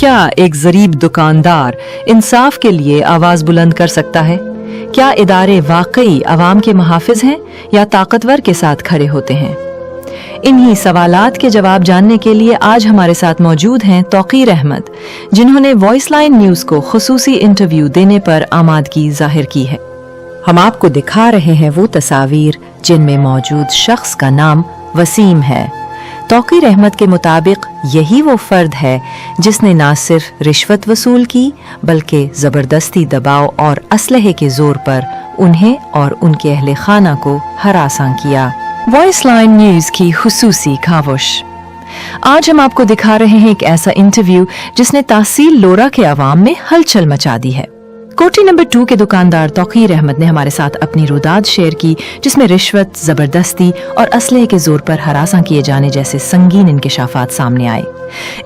क्या एक ज़रीब दुकानदार इंसाफ के लिए आवाज़ बुलंद कर सकता है? क्या इदारे वाकई अवाम के मुहाफिज हैं या ताकतवर के साथ खड़े होते हैं? इन्हीं सवालात के जवाब जानने के लिए आज हमारे साथ मौजूद हैं तौकीर अहमद, जिन्होंने वॉइस लाइन न्यूज़ को खुसूसी इंटरव्यू देने पर आमादगी जाहिर की है। हम आपको दिखा रहे हैं वो तस्वीर जिनमें मौजूद शख्स का नाम वसीम है। तौकीर अहमद के मुताबिक यही वो फर्द है जिसने न सिर्फ रिश्वत वसूल की बल्कि ज़बरदस्ती दबाव और असलहे के जोर पर उन्हें और उनके अहले खाना को हरासा किया। वॉइस लाइन न्यूज़ की खुसूसी खामोश। आज हम आपको दिखा रहे हैं एक ऐसा इंटरव्यू जिसने तहसील लोरा के अवाम में हलचल मचा दी है। कोठी नंबर 2 के दुकानदार तौकीर अहमद ने हमारे साथ अपनी रुदाद शेयर की, जिसमें रिश्वत, जबरदस्ती और असलहे के जोर पर हरासा किए जाने जैसे संगीन इंकशाफात सामने आए।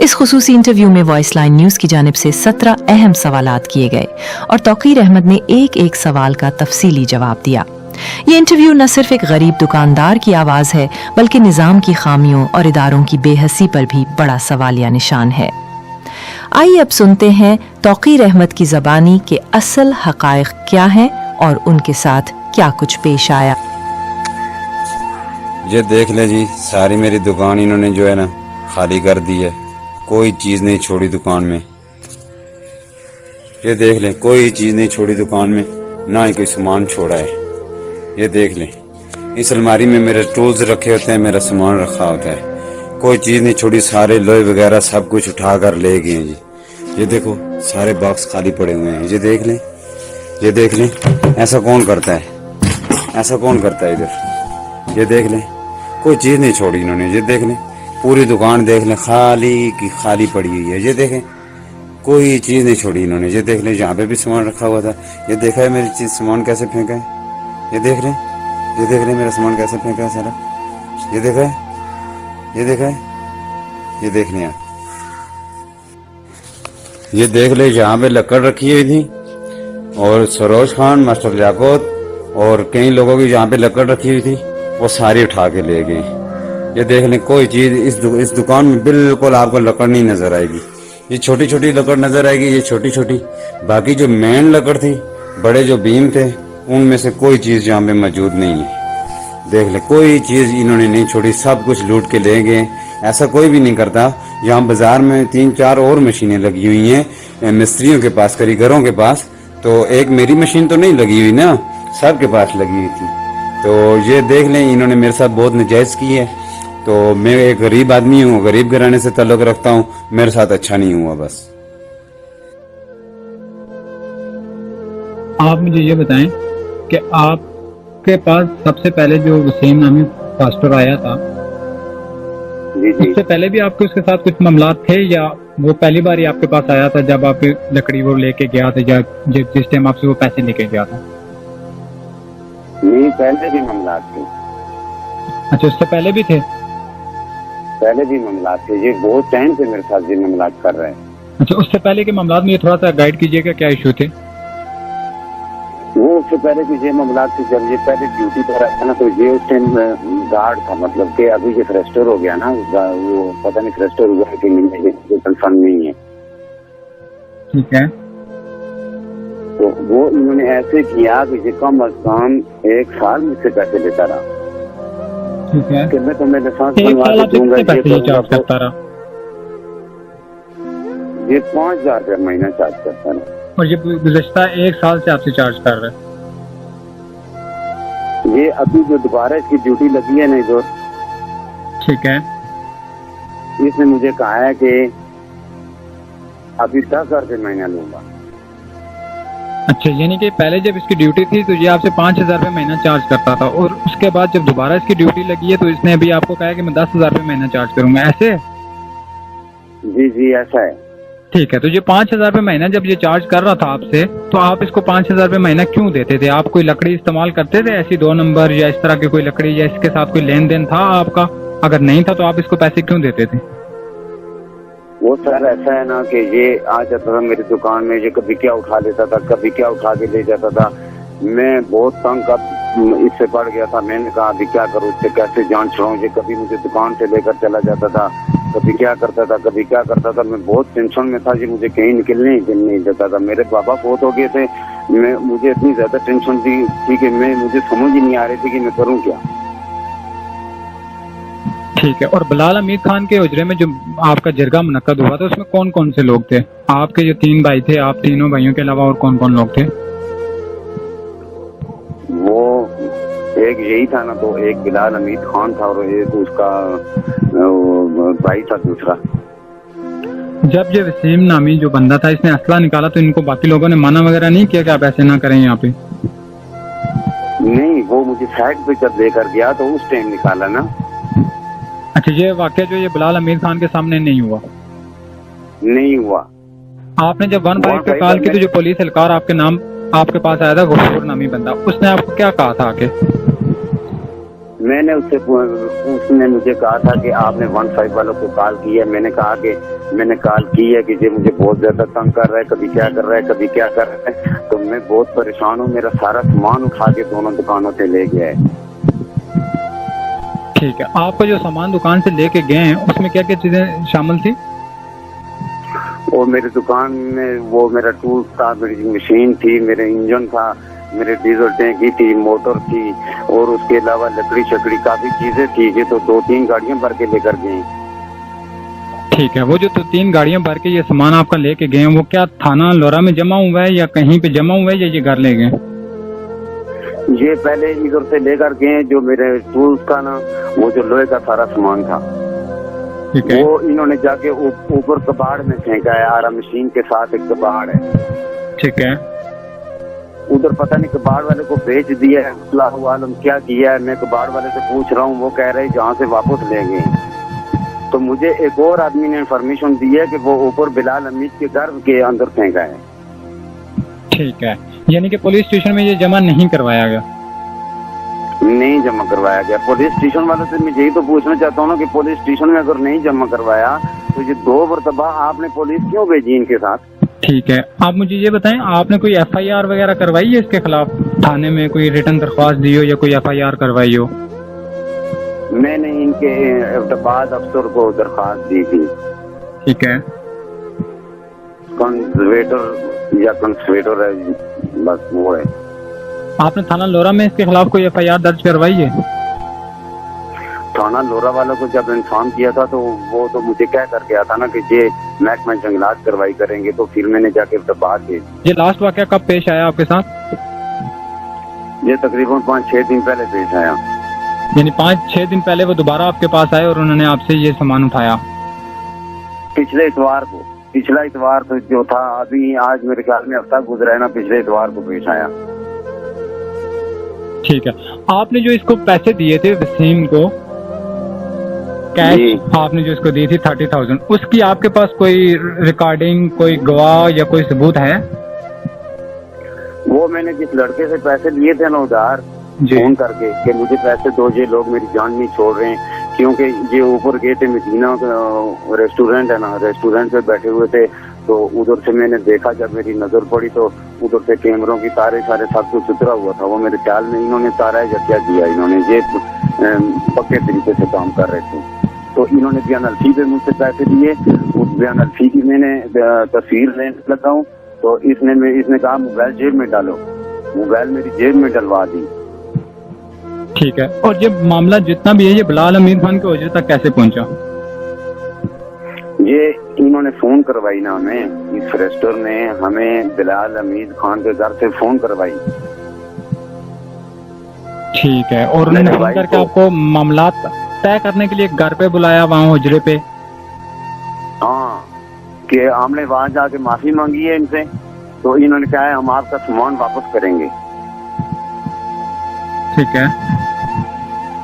इस खुसूसी इंटरव्यू में वॉइस लाइन न्यूज़ की जानिब से 17 अहम सवालात किए गए और तौकीर अहमद ने एक एक सवाल का तफसीली जवाब दिया। ये इंटरव्यू न सिर्फ एक गरीब दुकानदार की आवाज़ है बल्कि निज़ाम की खामियों और इदारों की बेहसी पर भी बड़ा सवालिया निशान है। आइए अब सुनते हैं तौकीर अहमद की ज़बानी के असल हक़ाइक़ क्या हैं और उनके साथ क्या कुछ पेश आया। ये देख ले जी, सारी मेरी दुकान इन्होंने जो है ना खाली कर दी है। कोई चीज़ नहीं छोड़ी दुकान में। ये देख ले, कोई चीज़ नहीं छोड़ी दुकान में, ना ही कोई सामान छोड़ा है। ये देख ले, इस अलमारी में मेरे टूल्स रखे होते हैं, मेरा सामान रखा होता है। कोई चीज़ नहीं छोड़ी, सारे लोहे वगैरह सब कुछ उठा कर ले गए हैं जी। ये देखो, सारे बॉक्स खाली पड़े हुए हैं। ये देख लें, ये देख लें, ऐसा कौन करता है? ऐसा कौन करता है इधर? ये देख लें, कोई चीज़ नहीं छोड़ी इन्होंने। ये देख लें, पूरी दुकान देख लें, खाली की खाली पड़ी हुई है। ये देखें, कोई चीज़ नहीं छोड़ी इन्होंने। ये देख लें, यहाँ पे भी सामान रखा हुआ था। ये देखा है मेरी चीज़ सामान कैसे फेंका है? ये देख लें, ये देख लें मेरा सामान कैसे फेंका है सारा। ये देखा है, ये देखा है, ये देख लें आप। ये देख ले, यहाँ पे लकड़ रखी हुई थी और सरोज खान, मास्टर लियाकत और कई लोगों की यहाँ पे लकड़ रखी हुई थी, वो सारी उठा के ले गए। ये देख लें, कोई चीज़ इस दुकान में बिल्कुल आपको लकड़ नहीं नजर आएगी। ये छोटी छोटी लकड़ नजर आएगी, ये छोटी छोटी। बाकी जो मेन लकड़ थी, बड़े जो बीम थे, उनमें से कोई चीज़ यहाँ पे मौजूद नहीं है। देख ले, कोई चीज़ इन्होंने नहीं छोड़ी, सब कुछ लूट के ले गए। ऐसा कोई भी नहीं करता। यहाँ बाजार में 3-4 और मशीनें लगी हुई हैं मिस्त्रियों के पास, कारीगरों के पास। तो एक मेरी मशीन तो नहीं लगी हुई ना, सबके पास लगी हुई थी। तो ये देख लें, इन्होंने मेरे साथ बहुत नाजायज़ की है। तो मैं एक गरीब आदमी हूँ, गरीब घराने से ताल्लुक़ रखता हूँ, मेरे साथ अच्छा नहीं हुआ। बस आप मुझे ये बताएं कि आपके पास सबसे पहले जो वसीम नामी पास्टर आया था, जी जी, उससे पहले भी आपके उसके साथ कुछ मामलात थे या वो पहली बार ही आपके पास आया था जब आप लकड़ी वो लेके गया था, या जिस टाइम आपसे वो पैसे लेके गया था? नहीं, पहले भी मामलात थे। अच्छा, उससे पहले भी थे? पहले भी मामलात थे। ये बहुत टाइम से मेरे साथ ये मामलात कर रहे हैं। अच्छा, उससे पहले के मामलात में ये थोड़ा सा गाइड कीजिएगा, क्या इशू थे? वो उससे पहले भी ये मामलात थे। जब ये पहले ड्यूटी पर आया था ना, तो ये उस टाइम गार्ड था। मतलब कि अभी ये फ्रेस्टर हो गया ना, वो पता नहीं फ्रेस्टर हुआ है कि नहीं, ये कंफर्म नहीं है। ठीक है। तो वो इन्होंने ऐसे किया कि ये कम अज कम 1 साल मुझसे पैसे लेता रहा। ठीक है। कि मैं तुम्हें लाइसेंस एक बनवा साल के आप दूंगा, कितने पैसे ये चार्ज करता रहा? ये 5,000 रुपया महीना चार्ज करता रहा। और ये गुज़श्ता 1 साल से आपसे चार्ज कर रहा है? ये अभी जो दोबारा इसकी ड्यूटी लगी है ना इधर, ठीक है, इसने मुझे कहा है कि अभी 10,000 रुपये महीना लूंगा। अच्छा, यानी कि पहले जब इसकी ड्यूटी थी तो ये आपसे 5,000 रुपये महीना चार्ज करता था, और उसके बाद जब दोबारा इसकी ड्यूटी लगी है तो इसने अभी आपको कहा है कि मैं 10,000 रुपये महीना चार्ज करूंगा, ऐसे? जी जी, ऐसा है। ठीक है। तो ये 5,000 रुपये महीना जब ये चार्ज कर रहा था आपसे, तो आप इसको 5,000 रुपये महीना क्यों देते थे? आप कोई लकड़ी इस्तेमाल करते थे ऐसी 2 नंबर या इस तरह की कोई लकड़ी, या इसके साथ कोई लेन देन था आपका? अगर नहीं था तो आप इसको पैसे क्यों देते थे? वो सर ऐसा है ना कि ये आ जाता था मेरी दुकान में, ये कभी क्या उठा लेता था, कभी क्या उठा के ले जाता था। मैं बहुत तंग अब इससे पड़ गया था। मैंने कहा अभी क्या करूँ, इससे कैसे जान छुड़ाऊं। ये कभी मुझे दुकान से लेकर चला जाता था, कभी क्या करता था। मैं बहुत टेंशन में था जी, मुझे कहीं निकलने ही दिल नहीं देता था। मेरे बाबा बहुत हो गए थे, मुझे इतनी ज्यादा टेंशन थी कि मुझे समझ ही नहीं आ रही थी कि मैं करूँ क्या। ठीक है। और बिलाल हमीद खान के हुजरे में जो आपका जरगा मुनक्कद हुआ था उसमें कौन कौन से लोग थे? आपके जो 3 भाई थे, आप तीनों भाइयों के अलावा और कौन कौन लोग थे? वो एक यही था ना, तो एक बिलाल हमीद खान था और एक उसका भाई था दूसरा। जब ये वसीम नामी जो बंदा था इसने असला निकाला तो इनको बाकी लोगों ने माना वगैरह नहीं किया कि आप ऐसे ना करें यहाँ पे? नहीं, वो मुझे साइड पे जब लेकर गया तो उस टाइम निकाला ना। अच्छा, ये वाकया जो ये बिलाल हमीद खान के सामने नहीं हुआ? नहीं हुआ। आपने जब 1 पे कॉल की तो जो पुलिस एहलकार आपके पास आया था, गफूर नामी बंदा, उसने आपको क्या कहा था आके? उसने मुझे कहा था कि आपने 15 वालों को कॉल की है। मैंने कहा कि मैंने कॉल की है कि ये मुझे बहुत ज्यादा तंग कर रहा है, कभी क्या कर रहा है, कभी क्या कर रहा है। तो मैं बहुत परेशान हूँ, मेरा सारा सामान उठा के दोनों दुकानों से ले गया है। ठीक है। आपको जो सामान दुकान से लेके गए हैं उसमें क्या क्या चीजें शामिल थी? और मेरी दुकान में वो मेरा टूल्स था, मेरी मशीन थी, मेरे इंजन था, मेरे डीजल टैंकी थी, मोटर थी और उसके अलावा लकड़ी शकड़ी काफी चीजें थी। ये तो 2-3 गाड़ियां भर के लेकर गए। ठीक है। वो जो 3 गाड़ियां भर के ये सामान आपका लेके गए हैं वो क्या थाना लोरा में जमा हुआ है या कहीं पे जमा हुआ है या ये घर ले गए? ये पहले इधर से लेकर गए, जो मेरे टूल्स था ना, वो जो लोहे का सारा सामान था, ठीक है, वो इन्होंने जाके ऊपर कबाड़ में फेंका है। आरा मशीन के साथ एक कबाड़ है, ठीक है। उधर पता नहीं कबाड़ वाले को बेच दिया है, अल्लाहु आलम क्या किया है। मैं कबाड़ वाले से पूछ रहा हूँ, वो कह रहे जहाँ से वापस ले गए। तो मुझे एक और आदमी ने इन्फॉर्मेशन दी है कि वो ऊपर बिलाल हमीद के घर के अंदर फेंका है। ठीक है, यानी कि पुलिस स्टेशन में ये जमा नहीं करवाया गया? नहीं जमा करवाया गया। पुलिस स्टेशन वालों से मैं यही तो पूछना चाहता हूँ ना कि पुलिस स्टेशन में अगर नहीं जमा करवाया तो ये 2 मरतबा आपने पुलिस क्यों भेजी इनके साथ? ठीक है, आप मुझे ये बताएं, आपने कोई FIR वगैरह करवाई है इसके खिलाफ? थाने में कोई रिटर्न दरख्वास्त दी हो या कोई FIR करवाई हो? मैंने इनके इफ्ताबाद अफसर को दरख्वास्त दी थी। ठीक है। कंसर्वेटर है, बस वो है। आपने थाना लोरा में इसके खिलाफ कोई FIR दर्ज करवाई है? थाना लोरा वालों को जब इन्फॉर्म किया था तो वो तो मुझे कह कर गया था ना कि ये महकमा जंगलात कार्रवाई करेंगे, तो फिर मैंने जाके इफ्ताबाद दी। ये लास्ट वाकया कब पेश आया आपके साथ? ये तकरीबन 5-6 दिन पहले पेश आया। यानी 5-6 दिन पहले वो दोबारा आपके पास आए और उन्होंने आपसे ये सामान उठाया? पिछले इतवार को, पिछला इतवार तो जो था, अभी आज मेरे ख्याल में हफ्ता गुजरा है ना, पिछले इतवार को पेश आया। ठीक है। आपने जो इसको पैसे दिए थे वसीम को, कैश आपने जो इसको दी थी 30,000, उसकी आपके पास कोई रिकॉर्डिंग, कोई गवाह या कोई सबूत है? वो मैंने जिस लड़के से पैसे लिए थे ना उधार, फोन करके कि मुझे पैसे दो, ये लोग मेरी जान नहीं छोड़ रहे हैं, क्योंकि ये ऊपर गए थे मदीना रेस्टोरेंट है ना, रेस्टोरेंट पे बैठे हुए थे। तो उधर से मैंने देखा, जब मेरी नजर पड़ी तो उधर से कैमरों की तारे सारे सब कुछ उतरा हुआ था। वो मेरे ख्याल में इन्होंने तारा या क्या किया, इन्होंने ये पक्के तरीके से काम कर रहे थे। तो इन्होंने बयान अलफी पे मुझसे पैसे दिए। उस बयान अलफी की मैंने तस्वीर लेने लगा हूँ, तो इसने कहा मोबाइल जेब में डालो। मोबाइल मेरी जेब में डलवा दी। ठीक है। और ये मामला जितना भी है ये बिलाल हमीद खान के हुजरे तक कैसे पहुंचा? ये इन्होंने फोन करवाई ना हमें, इस फ्रेस्टर ने हमें बिलाल हमीद खान के घर से फोन करवाई। ठीक है। और उन्होंने फोन करके आपको मामला तय करने के लिए घर पे बुलाया, वहाँ हुजरे पे? हाँ, कि हमने वहाँ जाके माफी मांगी है इनसे, तो इन्होंने कहा है हम आपका सामान वापस करेंगे। ठीक है।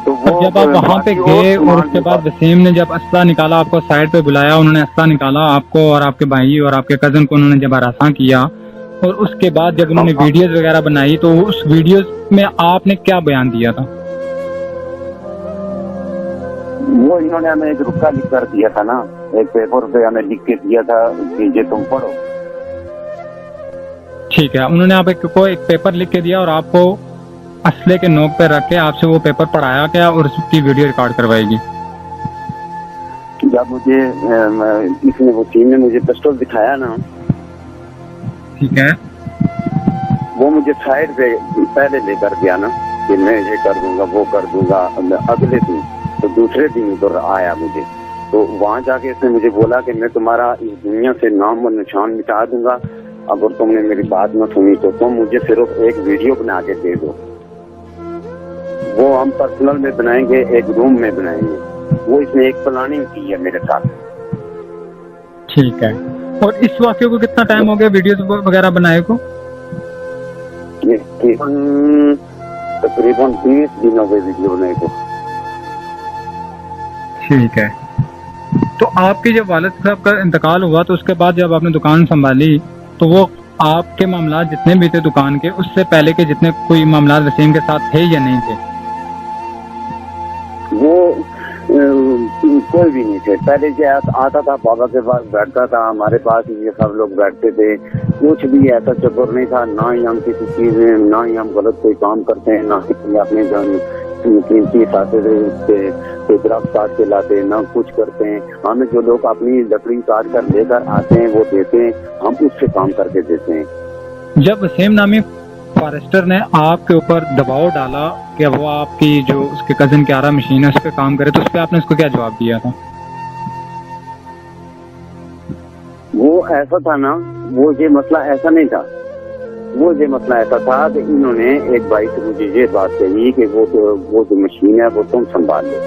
तो वो जब आप वहाँ पे गए और उसके बाद वसीम ने जब असला निकाला, आपको साइड पे बुलाया, उन्होंने असला निकाला, आपको और आपके भाई और आपके कजन को उन्होंने जब हरासा किया, और उसके बाद जब उन्होंने वीडियोस वगैरह बनाई, तो उस वीडियोस में आपने क्या बयान दिया था? वो इन्होंने हमें एक रुका लिख कर दिया था ना, एक पेपर पे हमें लिख के दिया था कि ये तुम पढ़ो। ठीक है। उन्होंने आप को एक पेपर लिख के दिया और आपको असले के नोक पे रख के आपसे वो पेपर पढ़ाया गया और उसकी वीडियो रिकॉर्ड करवाएगी। जब जब मुझे इसने वो टीम ने मुझे पिस्टल दिखाया ना, ठीक है। वो मुझे साइड पे पहले लेकर गया ना कि मैं ये कर दूंगा वो कर दूंगा। अगले दिन तो दूसरे दिन उधर आया मुझे, तो वहां जाके इसने मुझे बोला कि मैं तुम्हारा इस दुनिया से नाम और निशान मिटा दूंगा, अगर तुमने मेरी बात न सुनी तो तुम मुझे सिर्फ एक वीडियो बना के दे दो। वो हम पर्सनल में बनाएंगे, एक रूम में बनाएंगे। वो इसने एक प्लानिंग की है मेरे साथ। ठीक है। और इस वाक्य को कितना टाइम हो गया वीडियो वगैरह बनाए को? ये तकरीबन 20 दिन हो गए वीडियो बनाए को। ठीक है। तो आपके जब वालिद साहब का इंतकाल हुआ तो उसके बाद जब आपने दुकान संभाली तो वो आपके मामला जितने भी थे दुकान के, उससे पहले के जितने कोई मामला वसीम के साथ थे या नहीं थे? वो कोई भी नहीं थे। पहले जो आता था बाबा के पास बैठता था, हमारे पास ये सब लोग बैठते थे। कुछ भी ऐसा चक्कर नहीं था, ना ही हम किसी चीज में, ना ही हम गलत कोई काम करते हैं, ना ही अपने कीमती साथे कोई दरख्त काट के लाते, ना कुछ करते हैं। हमें जो लोग अपनी लकड़ी काट कर लेकर आते हैं वो देते हैं, हम उससे काम करके देते हैं। जब वसीम नामी फॉरेस्टर ने आपके ऊपर दबाव डाला कि वो आपकी जो उसके कजिन की आरा मशीन है उस पर काम करे, तो उस पर आपने उसको क्या जवाब दिया था? वो ऐसा था ना, वो ये मसला ऐसा नहीं था। वो ये मसला ऐसा था कि इन्होंने एक भाई से मुझे ये बात कही कि वो जो मशीन है वो तुम संभाल लो।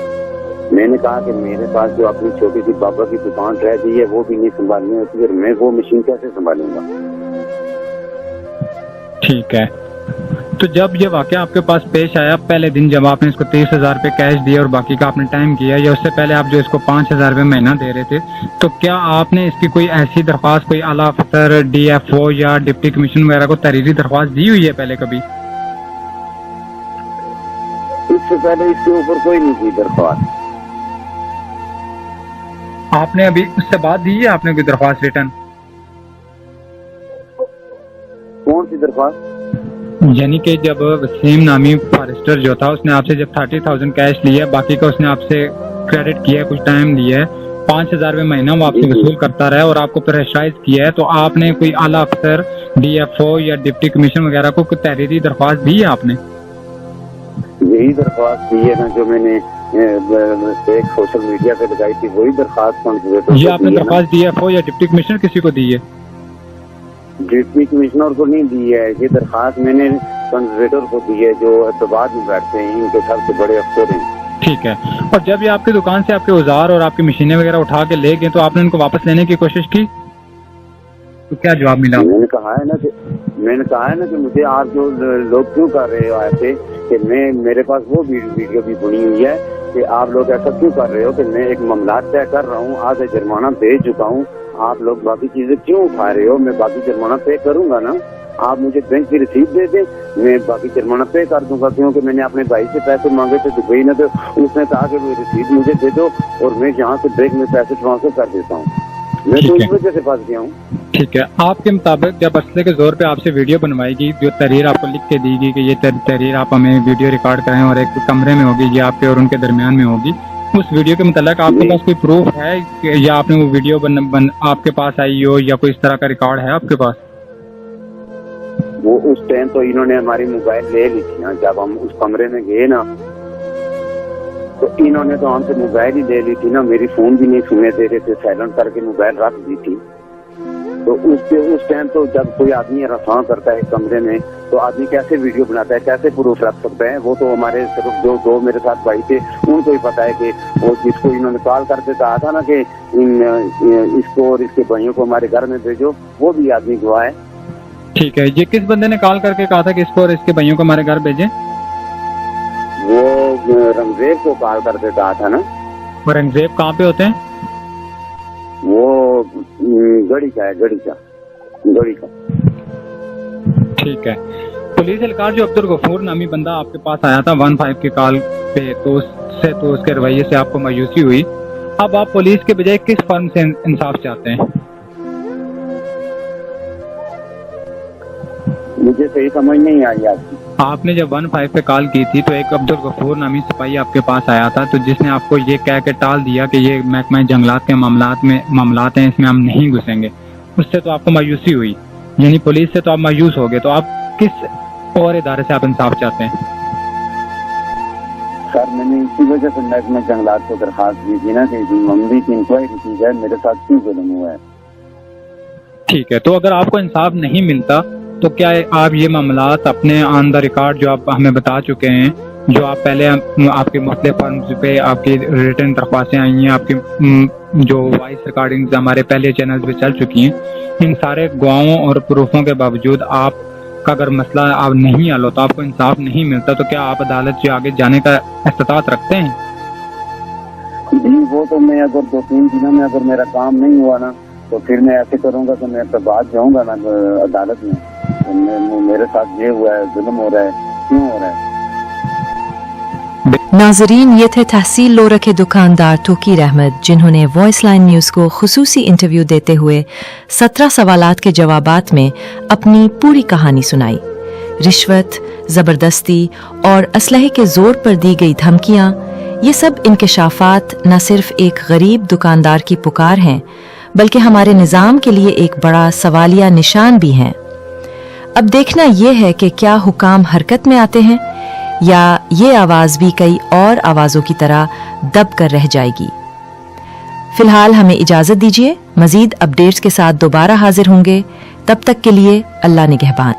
मैंने कहा कि मेरे पास जो अपनी छोटी सी बाबा की दुकान रह गई है वो भी नहीं संभालनी होती, फिर मैं वो मशीन कैसे संभालूंगा? ठीक है। तो जब ये वाकया आपके पास पेश आया, पहले दिन जब आपने इसको 30,000 रुपये कैश दिया और बाकी का आपने टाइम किया, या उससे पहले आप जो इसको 5,000 रुपये महीना दे रहे थे, तो क्या आपने इसकी कोई ऐसी दरख्वास्त कोई आला अफसर, DFO या डिप्टी कमिश्नर वगैरह को तहरीरी दरख्वास्त दी हुई है पहले कभी? इससे पहले इसके ऊपर कोई नहीं दी दरख्वास्त। आपने अभी उससे बात दी है आपने कोई दरख्वास्त रिटर्न? कौन सी दरख्वास्त? यानी कि जब वसीम नामी फॉरेस्टर जो था उसने आपसे जब 30,000 कैश लिया, बाकी का उसने आपसे क्रेडिट किया, कुछ टाइम लिया है, 5,000 रुपये महीना वो आपसे वसूल करता रहा और आपको प्रेशराइज किया है, तो आपने कोई आला अफसर, DFO या डिप्टी कमिश्नर वगैरह को कोई तहरीरी दरख्वास्त दी है आपने? यही दरख्वास्त दी है ना जो मैंने एक सोशल मीडिया पे लगाई थी, वही दरख्वास्त। ये आपने दरख्वास्त DFO या डिप्टी कमिश्नर किसी को दी है? डिप्टी कमिश्नर को नहीं दी है, ये दरखास्त मैंने कंजर्वेटर को दी है जो अहतबाद में बैठते हैं, इनके सबसे बड़े अफसर हैं। ठीक है। और जब ये आपकी दुकान से आपके औजार और आपकी मशीनें वगैरह उठा के ले गए तो आपने उनको वापस लेने की कोशिश की, तो क्या जवाब मिला? मैंने कहा है ना कि मुझे आप जो लोग क्यों कर रहे हो ऐसे, कि मेरे पास वो वीडियो भी बनी हुई है कि आप लोग ऐसा क्यों कर रहे हो कि मैं एक मामला तय कर रहा हूँ, आधा जुर्माना दे चुका हूँ, आप लोग बाकी चीजें क्यों उठा रहे हो? मैं बाकी जुर्माना पे करूंगा ना, आप मुझे बैंक की रसीद दे दें, मैं बाकी जुर्माना पे कर दूंगा। क्योंकि मैंने अपने भाई से पैसे मांगे थे दुबई में, तो उसने कहा कि वो रसीद मुझे दे दो और मैं यहाँ से बैंक में पैसे ट्रांसफर कर देता हूँ। मैं तो इस वजह से फंस गया हूँ। ठीक है। आपके मुताबिक जब असले के जोर पे आपसे वीडियो बनवाएगी, जो तहरीर आपको लिख के दी गई कि ये तहरीर आप हमें वीडियो रिकॉर्ड कराएं और एक कमरे में होगी, ये आपके और उनके दरमियान में होगी, उस वीडियो के मुताबिक आपके पास कोई प्रूफ है या आपने वो वीडियो आपके पास आई हो या कोई इस तरह का रिकॉर्ड है आपके पास? वो उस टाइम तो इन्होंने हमारी मोबाइल ले ली थी ना, जब हम उस कमरे में गए ना तो इन्होंने तो हमसे मोबाइल ही ले ली थी ना, मेरी फोन भी नहीं सुने दे रहे थे, साइलेंट करके मोबाइल रख दी थी। तो उस टाइम तो जब कोई आदमी रफा करता है कमरे में तो आदमी कैसे वीडियो बनाता है, कैसे प्रूफ रख सकता है? वो तो हमारे सिर्फ जो दो मेरे साथ भाई थे उनको ही पता है कि वो जिसको इन्होंने कॉल करके कहा था ना कि इसको और इसके भाइयों को हमारे घर में भेजो, वो भी आदमी गवाह है। ठीक है। ये किस बंदे ने कॉल करके कहा था कि इसको और इसके भाइयों को हमारे घर भेजें? वो रंगजेब को कॉल करके कहा था ना। और रंगजेब कहाँ पे होते हैं? वो गड़ी का है, गड़ी का। ठीक है। पुलिस एहलकार जो अब्दुल गफूर नामी बंदा आपके पास आया था 15 के कॉल पे, तो उसके रवैये से आपको मायूसी हुई। अब आप पुलिस के बजाय किस फर्म से इंसाफ चाहते हैं? मुझे सही समझ नहीं आई आपकी। आपने जब 15 पे कॉल की थी तो एक अब्दुल गफूर नामी सिपाही आपके पास आया था, तो जिसने आपको ये कह के टाल दिया कि ये महकमा जंगलात के मामलात हैं, इसमें हम नहीं घुसेंगे। उससे तो आपको मायूसी हुई, यानी पुलिस से तो आप मायूस हो गए। तो आप किस और इदारे से आप इंसाफ चाहते हैं? सर मैंने इसी वजह से महकमा जंगलात को दरखास्त दी थी ना कि मम्मी की इंक्वायरी की जाए, मेरे साथ क्यों जुल्म हुआ है। ठीक है, तो अगर आपको इंसाफ नहीं मिलता तो क्या आप ये मामलात अपने ऑन द रिकॉर्ड जो आप हमें बता चुके हैं, जो आप पहले आपके मुख्तलिफ फर्म्स पे आपकी रिटर्न दरख्वास्तें आई हैं, आपकी जो वॉइस रिकॉर्डिंग्स हमारे पहले चैनल पे चल चुकी हैं, इन सारे गवाहों और प्रूफों के बावजूद आपका अगर मसला आप नहीं हल होता, आपको इंसाफ नहीं मिलता, तो क्या आप अदालत से आगे जाने का इस्तात रखते हैं? जी वो तो मैं अगर 2-3 दिनों में अगर मेरा काम नहीं हुआ ना तो फिर मैं ऐसे करूंगा कि मैं तो बात जाऊंगा ना अदालत में, मेरे साथ ये हुआ है, जुल्म हो रहा है, क्यों हो रहा है। नाजरीन, ये थे तहसील लोरा के दुकानदार तोकीर अहमद, जिन्होंने वॉइस लाइन न्यूज़ को खुसूसी इंटरव्यू देते हुए 17 सवालात के जवाबात में अपनी पूरी कहानी सुनाई। रिश्वत, जबरदस्ती और असलहे के जोर पर दी गई धमकियां, ये सब इंकशाफात न सिर्फ एक गरीब दुकानदार की पुकार हैं, बल्कि हमारे निज़ाम के लिए एक बड़ा सवालिया निशान भी हैं। अब देखना यह है कि क्या हुकाम हरकत में आते हैं या ये आवाज़ भी कई और आवाज़ों की तरह दब कर रह जाएगी। फिलहाल हमें इजाज़त दीजिए, मज़ीद अपडेट्स के साथ दोबारा हाजिर होंगे। तब तक के लिए अल्लाह निगहबान।